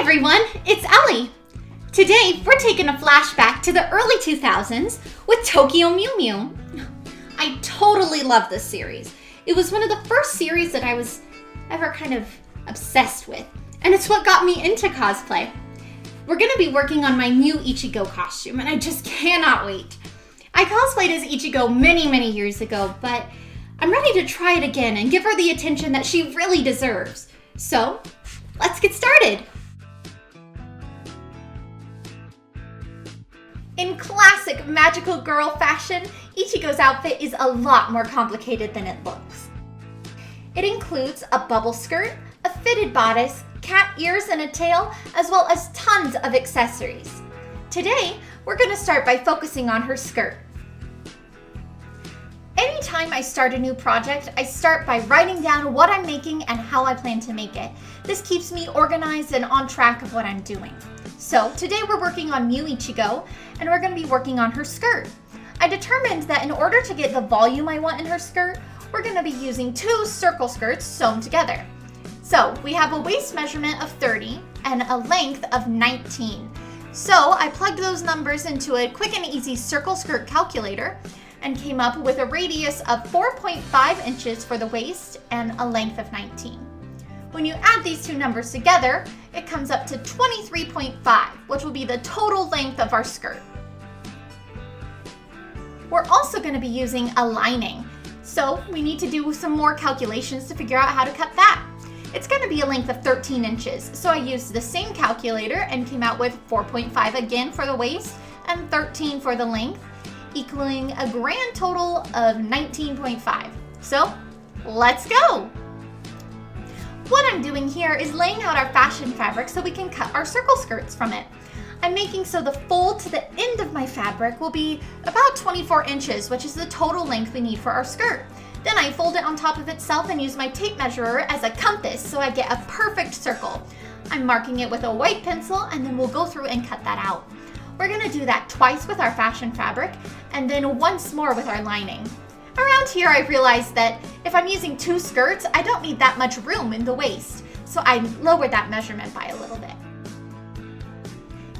everyone, it's Ellie. Today we're taking a flashback to the early 2000s with Tokyo Mew Mew. I totally love this series. It was one of the first series that I was ever kind of obsessed with, and it's what got me into cosplay. We're going to be working on my Mew Ichigo costume, and I just cannot wait. I cosplayed as Ichigo many years ago, but I'm ready to try it again and give her the attention that she really deserves. So, let's get started. In classic magical girl fashion, Ichigo's outfit is a lot more complicated than it looks. It includes a bubble skirt, a fitted bodice, cat ears and a tail, as well as tons of accessories. Today, we're going to start by focusing on her skirt. Anytime I start a new project, I start by writing down what I'm making and how I plan to make it. This keeps me organized and on track of what I'm doing. So today we're working on Mew Ichigo, and we're going to be working on her skirt. I determined that in order to get the volume I want in her skirt, we're going to be using two circle skirts sewn together. So we have a waist measurement of 30 and a length of 19. So I plugged those numbers into a quick and easy circle skirt calculator and came up with a radius of 4.5 inches for the waist and a length of 19. When you add these two numbers together, it comes up to 23.5, which will be the total length of our skirt. We're also going to be using a lining, so we need to do some more calculations to figure out how to cut that. It's going to be a length of 13 inches, so I used the same calculator and came out with 4.5 again for the waist and 13 for the length, equaling a grand total of 19.5. So, let's go! What I'm doing here is laying out our fashion fabric so we can cut our circle skirts from it. I'm making so the fold to the end of my fabric will be about 24 inches, which is the total length we need for our skirt. Then I fold it on top of itself and use my tape measurer as a compass so I get a perfect circle. I'm marking it with a white pencil, and then we'll go through and cut that out. We're going to do that twice with our fashion fabric and then once more with our lining. Around here I realized that if I'm using two skirts, I don't need that much room in the waist, so I lowered that measurement by a little bit.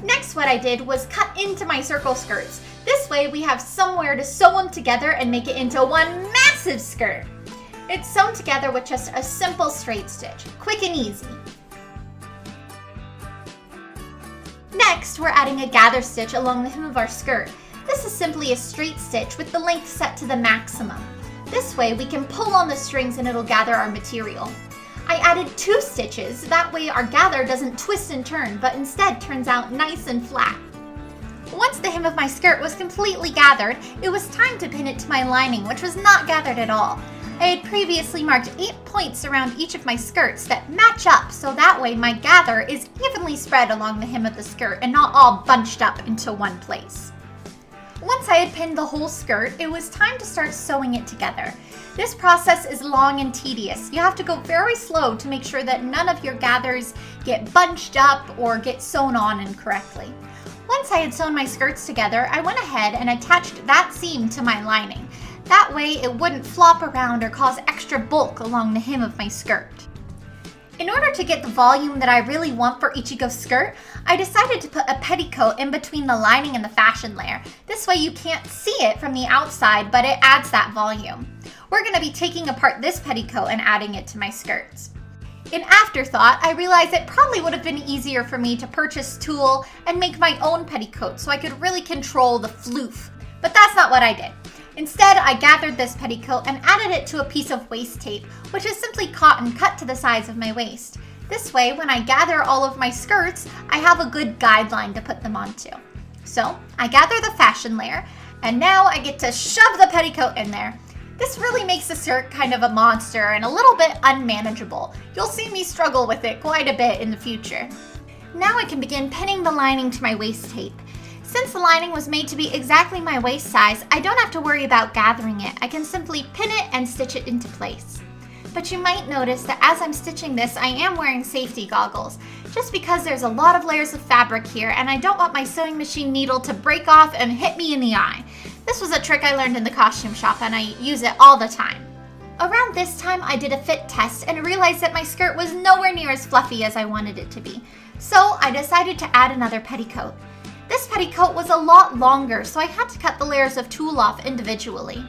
Next, what I did was cut into my circle skirts. This way we have somewhere to sew them together and make it into one massive skirt. It's sewn together with just a simple straight stitch, quick and easy. Next, we're adding a gather stitch along the hem of our skirt. This is simply a straight stitch with the length set to the maximum. This way we can pull on the strings and it'll gather our material. I added 2 stitches, that way our gather doesn't twist and turn, but instead turns out nice and flat. Once the hem of my skirt was completely gathered, it was time to pin it to my lining, which was not gathered at all. I had previously marked 8 points around each of my skirts that match up, so that way my gather is evenly spread along the hem of the skirt and not all bunched up into one place. Once I had pinned the whole skirt, it was time to start sewing it together. This process is long and tedious. You have to go very slow to make sure that none of your gathers get bunched up or get sewn on incorrectly. Once I had sewn my skirts together, I went ahead and attached that seam to my lining. That way it wouldn't flop around or cause extra bulk along the hem of my skirt. In order to get the volume that I really want for Ichigo's skirt, I decided to put a petticoat in between the lining and the fashion layer. This way you can't see it from the outside, but it adds that volume. We're going to be taking apart this petticoat and adding it to my skirts. In afterthought, I realized it probably would have been easier for me to purchase tulle and make my own petticoat so I could really control the floof. But that's not what I did. Instead, I gathered this petticoat and added it to a piece of waist tape, which is simply cotton cut to the size of my waist. This way, when I gather all of my skirts, I have a good guideline to put them onto. So, I gather the fashion layer, and now I get to shove the petticoat in there. This really makes the skirt kind of a monster and a little bit unmanageable. You'll see me struggle with it quite a bit in the future. Now I can begin pinning the lining to my waist tape. Since the lining was made to be exactly my waist size, I don't have to worry about gathering it. I can simply pin it and stitch it into place. But you might notice that as I'm stitching this, I am wearing safety goggles, just because there's a lot of layers of fabric here and I don't want my sewing machine needle to break off and hit me in the eye. This was a trick I learned in the costume shop and I use it all the time. Around this time, I did a fit test and realized that my skirt was nowhere near as fluffy as I wanted it to be. So I decided to add another petticoat. This petticoat was a lot longer, so I had to cut the layers of tulle off individually.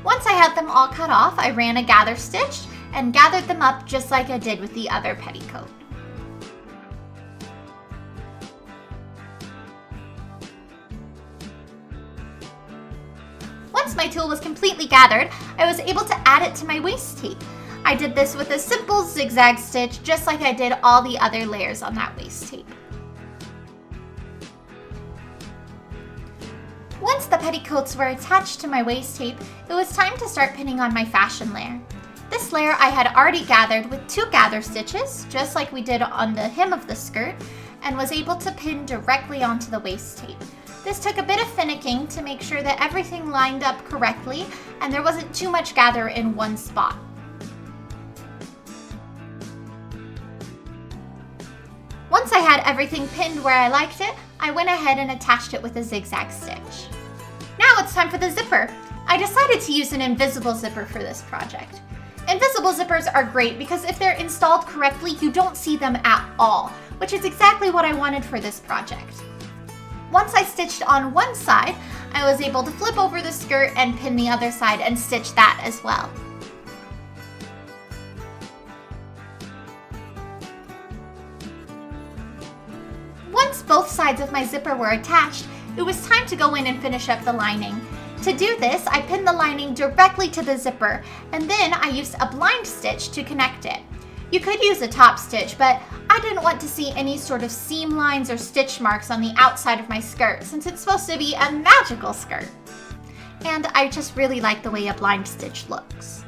Once I had them all cut off, I ran a gather stitch and gathered them up just like I did with the other petticoat. Once my tulle was completely gathered, I was able to add it to my waist tape. I did this with a simple zigzag stitch, just like I did all the other layers on that waist tape. Once the petticoats were attached to my waist tape, it was time to start pinning on my fashion layer. This layer I had already gathered with 2 gather stitches, just like we did on the hem of the skirt, and was able to pin directly onto the waist tape. This took a bit of finicking to make sure that everything lined up correctly and there wasn't too much gather in one spot. Once I had everything pinned where I liked it, I went ahead and attached it with a zigzag stitch. Now it's time for the zipper. I decided to use an invisible zipper for this project. Invisible zippers are great because if they're installed correctly, you don't see them at all, which is exactly what I wanted for this project. Once I stitched on one side, I was able to flip over the skirt and pin the other side and stitch that as well. Once both sides of my zipper were attached, it was time to go in and finish up the lining. To do this, I pinned the lining directly to the zipper, and then I used a blind stitch to connect it. You could use a top stitch, but I didn't want to see any sort of seam lines or stitch marks on the outside of my skirt since it's supposed to be a magical skirt. And I just really like the way a blind stitch looks.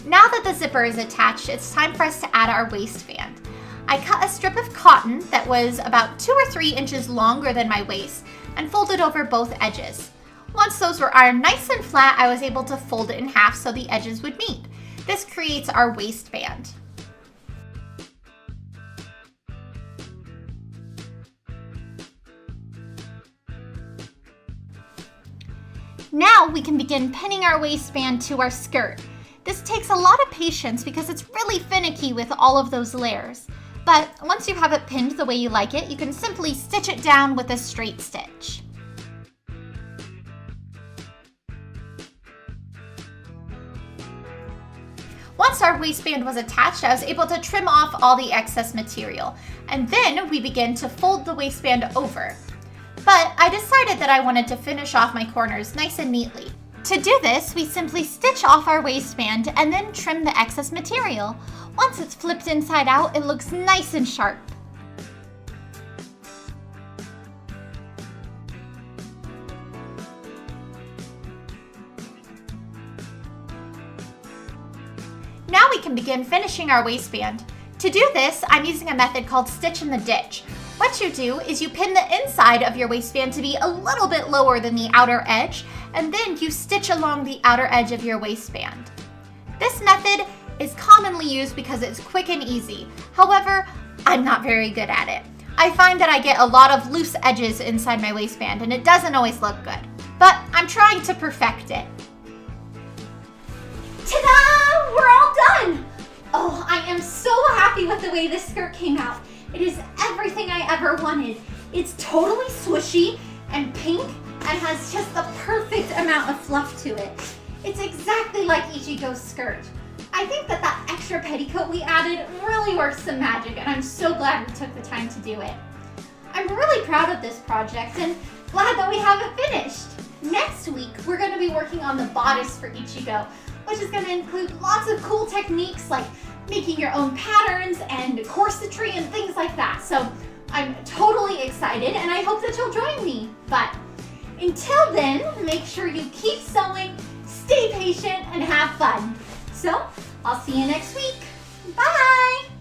Now that the zipper is attached, it's time for us to add our waistband. I cut a strip of cotton that was about 2 or 3 inches longer than my waist and folded over both edges. Once those were ironed nice and flat, I was able to fold it in half so the edges would meet. This creates our waistband. Now we can begin pinning our waistband to our skirt. This takes a lot of patience because it's really finicky with all of those layers. But once you have it pinned the way you like it, you can simply stitch it down with a straight stitch. Once our waistband was attached, I was able to trim off all the excess material, and then we began to fold the waistband over. But I decided that I wanted to finish off my corners nice and neatly. To do this, we simply stitch off our waistband and then trim the excess material. Once it's flipped inside out, it looks nice and sharp. Now we can begin finishing our waistband. To do this, I'm using a method called stitch in the ditch. What you do is you pin the inside of your waistband to be a little bit lower than the outer edge, and then you stitch along the outer edge of your waistband. This method is commonly used because it's quick and easy. However, I'm not very good at it. I find that I get a lot of loose edges inside my waistband and it doesn't always look good. But I'm trying to perfect it. Ta-da! We're all done! Oh, I am so happy with the way this skirt came out. It is everything I ever wanted. It's totally swooshy and pink and has just the perfect amount of fluff to it. It's exactly like Ichigo's skirt. I think that that extra petticoat we added really works some magic, and I'm so glad we took the time to do it. I'm really proud of this project and glad that we have it finished. Next week, we're going to be working on the bodice for Ichigo, which is going to include lots of cool techniques like making your own patterns and corsetry and things like that. So I'm totally excited and I hope that you'll join me. But until then, make sure you keep sewing, stay patient, and have fun. So I'll see you next week. Bye!